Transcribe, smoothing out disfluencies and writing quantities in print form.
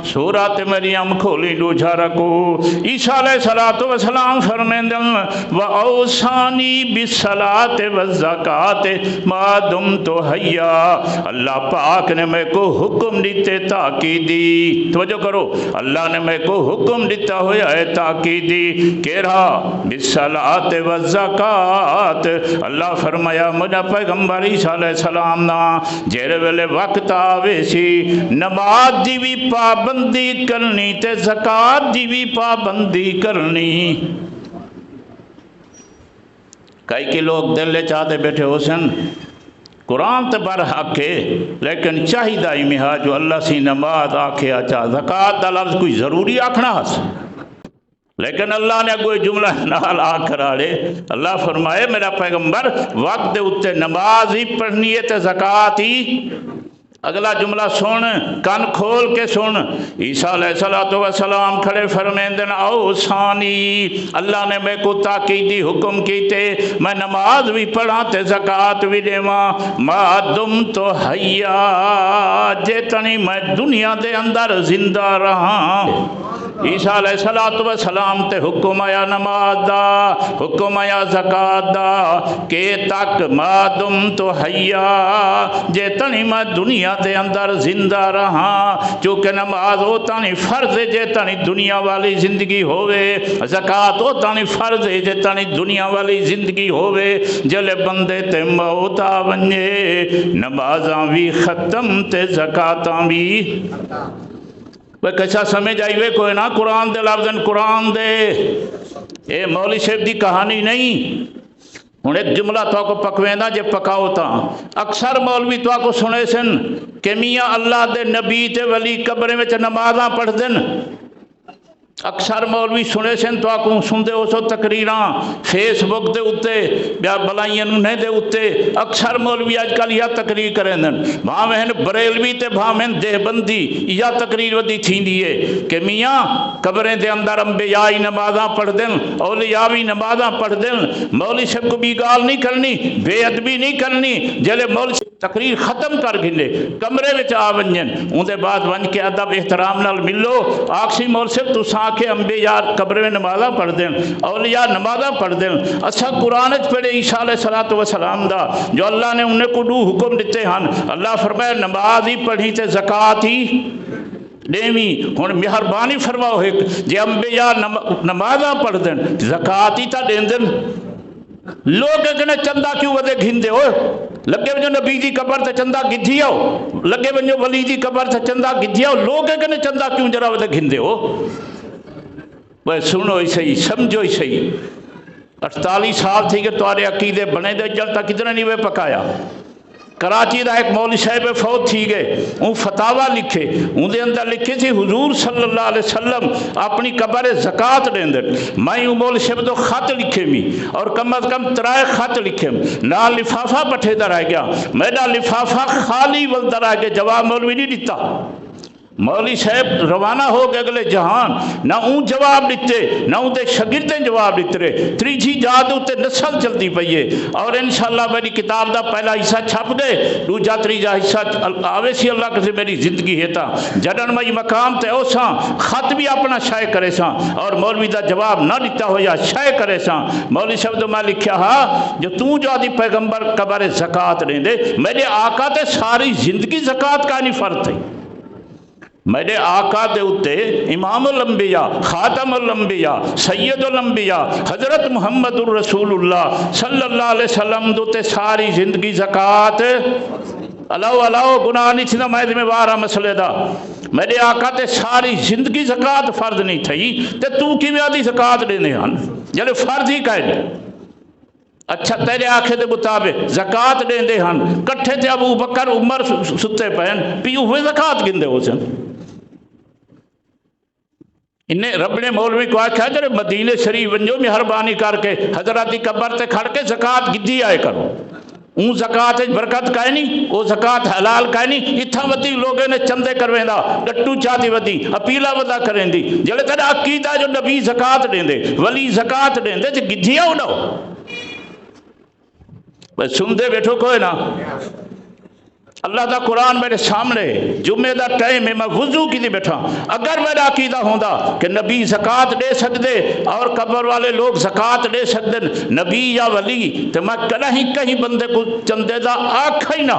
सूरत मरियम खोली दूजा रखो। ईसा अलैहिस्सलातु वस्सलाम फरमांदन व औसानी बिस्सलात व ज़कात मा दुमतु हय्या। अल्लाह पाक ने मेरे को हुक्म दिते ताकीदी, तवज्जो करो, अल्लाह ने मेरे को हुक्म दिता होया है ताकीदी, केरा बिस्सलात व ज़कात। अल्लाह फरमाया मुझा पैगंबर ईसा अलैहिस्सलाम ना जेरे वेले वक्त आवे सी नमाज दी भी पाबंदी करनी ते ज़कात दी भी पाबंदी करनी। कई के लोग दिल चाहते बैठे होसन कुरान तो बर हक है लेकिन चाहिदा ही मिहा जो अल्लाह सी नमाज आखे अच्छा ज़कात का लफ्ज़ कोई ज़रूरी आखना हस, लेकिन अल्लाह ने कोई जुमला नाल आखर आड़े। अल्लाह फरमाए मेरा पैगंबर वक्त दे उत्ते नमाज ही पढ़नी है ते ज़कात ही। अगला जुमला सुन, कान खोल के सुन। ईसा अलैहिस्सलातु वस्सलाम खड़े फरमांदे आओ सानी, अल्लाह ने मैं को ताकीदी हुक्म कीते मैं नमाज भी पढ़ा ते ज़कात भी देवा मा दुम तो हय्या, जे तनी मैं दुनिया दे अंदर जिंदा रहा। ईसा अलैहिस्सलातु वस्सलाम ते हुक्म आया नमाज दा, हुक्म आया ज़कात दा के तक मा दुम तो हय्या, जे तनी मैं दुनिया दे अंदर जिंदा रहा। चूँकि नमाज ओ तानी फर्ज है जे तानी दुनिया वाली जिंदगी होवे, ज़कात ओ तानी फर्ज है जे तानी दुनिया वाली जिंदगी होवे। जले बंदे ते मौत आ वने नमाज़ां भी खत्म ते ज़कातां भी। वे कच्छा समझ आई वे कोई ना कुरान दे लफ्ज़न कुरान दे, ये मौली शेख दी कहानी नहीं। हूँ एक जुमला तो पकवेंदा जे पकाओ ता अक्सर मौलवी तो सुने सन कि मियाँ अल्लाह दे नबी ते वली कब्रे में नमाज़ां पढ़दन। अक्सर मौलवी सुने सन तो सुनते हो सो तकरीरां फेसबुक के उत्ते या बलाइयां नूने दे उत्ते। अक्सर मौलवी अजकल यह तकरीर करेंदन, भावें बरेलवी ते भावें देहबंदी, यह तकरीर वधी थींदी है कि मियाँ कब्रें दे अंदर अंबिया ही नमाज़ां पढ़दन, औलिया भी नमाज़ां पढ़दन। मौली साहब को भी गाल नहीं करनी, बेअदबी नहीं करनी। जले मौली तकरीर खत्म कर गिने कमरे में आ वंजन उनके बाद वन के अदब एहतराम नाल मिलो आखसी मौल से तुसा आखे अंबे यार कब्रे में नमाज़ा पढ़ देन, औलिया नमाज़ा पढ़ देन। अच्छा कुरान पढ़े ईसा अलैहिस्सलातु वस्सलाम दा जो अल्लाह ने उन्हें को दू हुक्म दिते हैं। अल्लाह फरमाया नमाज ही पढ़ी ते ज़कात ही देवी। हुण मेहरबानी फरमाओ एक जे अंबे यार नमाज़ा पढ़ देन ज़कात ही ता देन देन। लोग कहने चंदा क्यों वधे घिंदे हो, लगे वञो नबी जी कबर ते चंदा गिधी आओ, लगे वञो वली जी कबर ते चंदा गिधी आओ। लोग कहने चंदा क्यों जरा वधे घिंदे हो। बस सुनो ही सही, समझो ही सही। 48 साल थी गए तुहाडे अकीदे बने दे जल तक किधर नहीं वे पकाया। कराची का एक मौली साहब फौत थी गए, वो फतावा लिखे, उनके अंदर लिखे थे हुजूर सल्लल्लाहु अलैहि वसल्लम अपनी कबर ज़कात देंदे। मैं वो मौली साहब तो खत लिखे मी और कम अज कम 3 खत लिखे ना लिफाफा पठे रह गया, मेरा लिफाफा खाली वलता रह गया, जवाब मौलवी नहीं दिता। मौली साहब रवाना हो गए अगले जहान, ना ऊँ जवाब दिते ना उनके शगिर्दे जवाब दिते रहे। त्रीजी जात उत्ते नस्ल चलती पई है और इंशाअल्लाह मेरी किताब का पहला हिस्सा छप गए, दूजा तीजा हिस्सा आवे सी अल्लाह किसी मेरी जिंदगी है ता जडन मई मकाम ते ओसा खत भी अपना शाये करे सा और मौलवी का जवाब ना दिता होया शाये करे सा। मौली साहब तो मैं लिखा हा जो तू जो आदि पैगंबर कबारे ज़कात देंदे, मेरे आका ते सारी जिंदगी ज़कात का नहीं फर्ज थी। मेरे आका दे उत्ते इमामुल अंबिया खातमुल अंबिया सैयदुल अंबिया हजरत मुहम्मदुर रसूलुल्लाह सल्लल्लाहु अलैहि वसल्लम दे उत्ते सारी जिंदगी ज़कात अलाओ अलाओ गुनाह नहीं थी। मैं जिम्मेवार हाँ मसले दा। मेरे आका ते सारी जिंदगी ज़कात फर्ज नहीं थी ते तू किवें आदी ज़कात देने हन जड़े फर्ज ही कहे। अच्छा तेरे आखे के मुताबिक ज़कात देंदे हन कट्ठे ते अबू बकर उमर सुते पैन भी उहे ज़कात गिंदे हो सन। इन्हें रब ने मौलवी को आख्या जरे मदीने शरीफ वंजो मेहरबानी करके हजरत की कबर से खड़ के ज़कात गिद्धी आए करो। ऊँ ज़कात बरकत काहे नहीं, वो ज़कात हलाल काहे नहीं। इतना वधी लोगों ने चंदे करवेंदा गट्टू चाहती वधी अपीला वधा करेंदी जड़े तेरा अकीदा जो नबी ज़कात देंदे वली ज़कात देंदे जो गिद्धी आओ ना बस सुनते बैठो कोई ना। اللہ دا قرآن میرے سامنے، جمعے دا ٹائم ہے، میں وضو کی بیٹھا، اگر میرا عقیدہ ہوندا کہ نبی زکوٰۃ دے سکدے اور قبر والے لوگ زکوٰۃ دے سکدے نبی یا ولی، تو میں کہیں بندے کو چندے دا آکھا ہی نہ۔